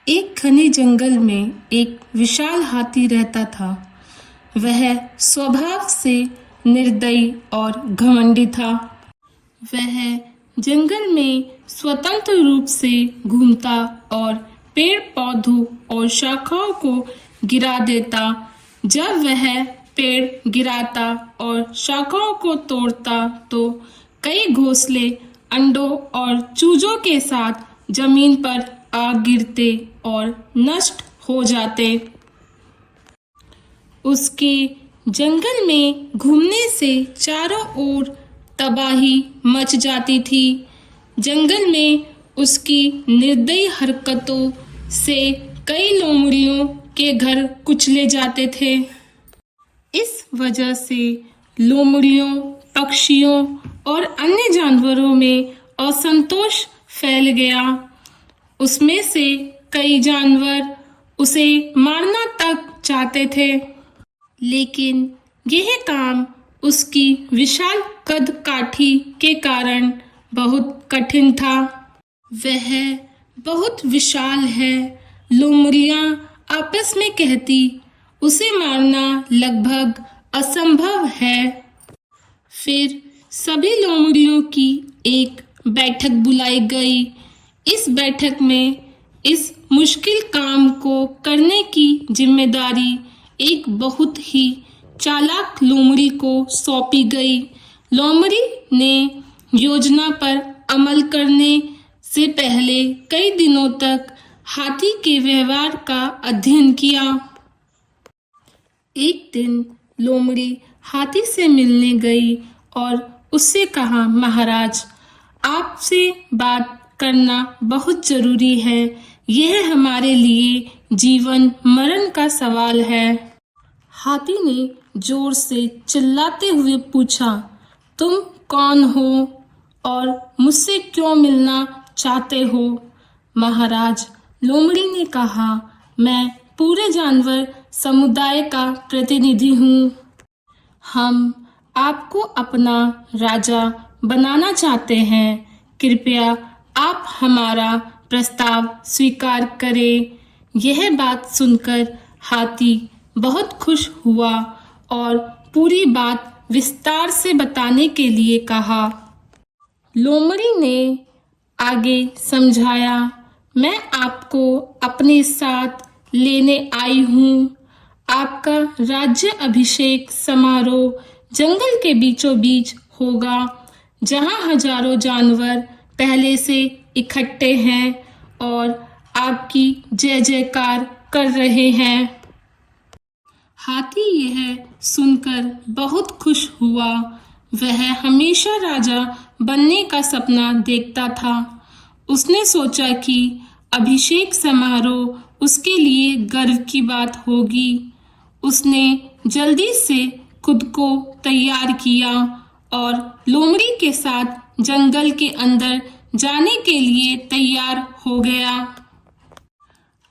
एक घने जंगल में एक विशाल हाथी रहता था। वह स्वभाव से निर्दयी और घमंडी था। वह जंगल में स्वतंत्र रूप से घूमता और पेड़ पौधों और शाखाओं को गिरा देता। जब वह पेड़ गिराता और शाखाओं को तोड़ता तो कई घोंसले अंडों और चूजों के साथ जमीन पर आ गिरते और नष्ट हो जाते। उसके जंगल में घूमने से चारों ओर तबाही मच जाती थी। जंगल में उसकी निर्दयी हरकतों से कई लोमड़ियों के घर कुचले जाते थे। इस वजह से लोमड़ियों, पक्षियों और अन्य जानवरों में असंतोष फैल गया। उसमें से कई जानवर उसे मारना तक चाहते थे, लेकिन यह काम उसकी विशाल कद काठी के कारण बहुत कठिन था। वह बहुत विशाल है, लोमड़ियां आपस में कहती, उसे मारना लगभग असंभव है। फिर सभी लोमड़ियों की एक बैठक बुलाई गई। इस बैठक में इस मुश्किल काम को करने की जिम्मेदारी एक बहुत ही चालाक लोमड़ी को सौंपी गई। लोमड़ी ने योजना पर अमल करने से पहले कई दिनों तक हाथी के व्यवहार का अध्ययन किया। एक दिन लोमड़ी हाथी से मिलने गई और उससे कहा, महाराज, आपसे बात करना बहुत जरूरी है। यह हमारे लिए जीवन मरण का सवाल है। हाथी ने जोर से चिल्लाते हुए पूछा, तुम कौन हो और मुझसे क्यों मिलना चाहते हो? महाराज, लोमड़ी ने कहा, मैं पूरे जानवर समुदाय का प्रतिनिधि हूँ। हम आपको अपना राजा बनाना चाहते हैं। कृपया आप हमारा प्रस्ताव स्वीकार करें। यह बात सुनकर हाथी बहुत खुश हुआ और पूरी बात विस्तार से बताने के लिए कहा। लोमड़ी ने आगे समझाया, मैं आपको अपने साथ लेने आई हूँ। आपका राज्य अभिषेक समारोह जंगल के बीचों बीच होगा, जहाँ हजारों जानवर पहले से इकट्ठे हैं और आपकी जय जयकार कर रहे हैं। हाथी यह सुनकर बहुत खुश हुआ। वह हमेशा राजा बनने का सपना देखता था। उसने सोचा कि अभिषेक समारोह उसके लिए गर्व की बात होगी। उसने जल्दी से खुद को तैयार किया और लोमड़ी के साथ जंगल के अंदर जाने के लिए तैयार हो गया।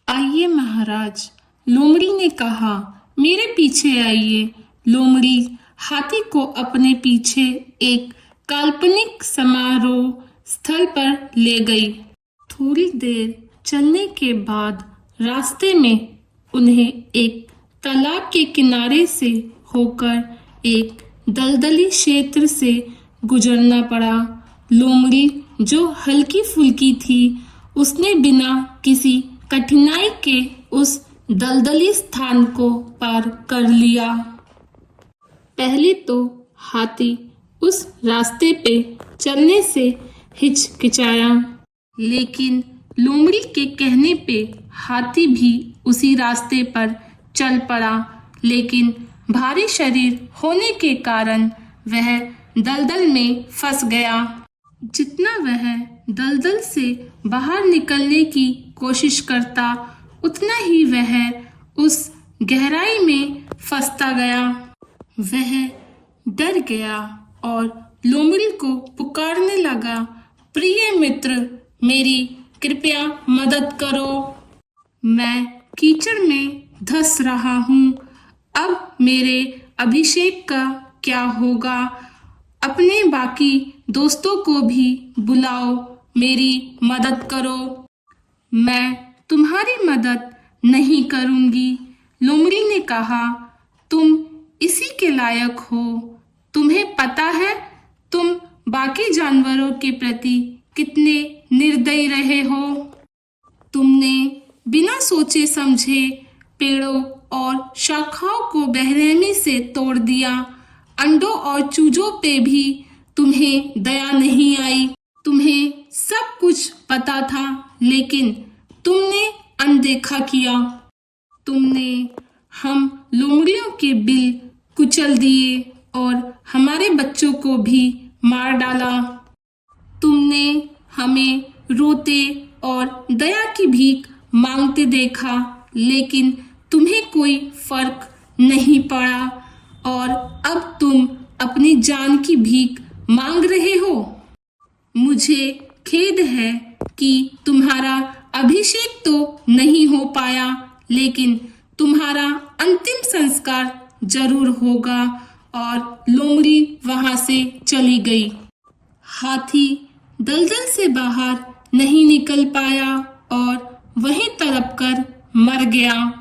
आइए महाराज, लोमड़ी ने कहा, मेरे पीछे आइए। लोमड़ी हाथी को अपने पीछे एक काल्पनिक समारोह स्थल पर ले गई। थोड़ी देर चलने के बाद रास्ते में उन्हें एक तालाब के किनारे से होकर एक दलदली क्षेत्र से गुजरना पड़ा। लोमड़ी जो हल्की फुल्की थी, उसने बिना किसी कठिनाई के उस दलदली स्थान को पार कर लिया। पहले तो हाथी उस रास्ते पे चलने से हिचकिचाया, लेकिन लोमड़ी के कहने पे हाथी भी उसी रास्ते पर चल पड़ा। लेकिन भारी शरीर होने के कारण वह दलदल में फंस गया। जितना वह दलदल से बाहर निकलने की कोशिश करता, उतना ही वह उस गहराई में फंसता गया। वह डर गया और लोमड़ी को पुकारने लगा, प्रिय मित्र, मेरी कृपया मदद करो। मैं कीचड़ में धंस रहा हूँ। अब मेरे अभिषेक का क्या होगा? अपने बाकी दोस्तों को भी बुलाओ, मेरी मदद करो। मैं तुम्हारी मदद नहीं करूंगी। लोमड़ी ने कहा, तुम इसी के लायक हो। तुम्हें पता है तुम बाकी जानवरों के प्रति कितने निर्दयी रहे हो। तुमने बिना सोचे समझे पेड़ों और शाखाओं को बेरहमी से तोड़ दिया। अंडों और चूजों पे भी तुम्हें दया नहीं आई। तुम्हें सब कुछ पता था, लेकिन तुमने अनदेखा किया। तुमने हम लोमड़ियों के बिल कुचल दिए और हमारे बच्चों को भी मार डाला। तुमने हमें रोते और दया की भीख मांगते देखा, लेकिन तुम्हें कोई फर्क नहीं पड़ा और अब तुम अपनी जान की भीख मांग रहे हो। मुझे खेद है कि तुम्हारा अभिषेक तो नहीं हो पाया, लेकिन तुम्हारा अंतिम संस्कार जरूर होगा। और लोमड़ी वहां से चली गई। हाथी दलदल से बाहर नहीं निकल पाया और वहीं तड़प कर मर गया।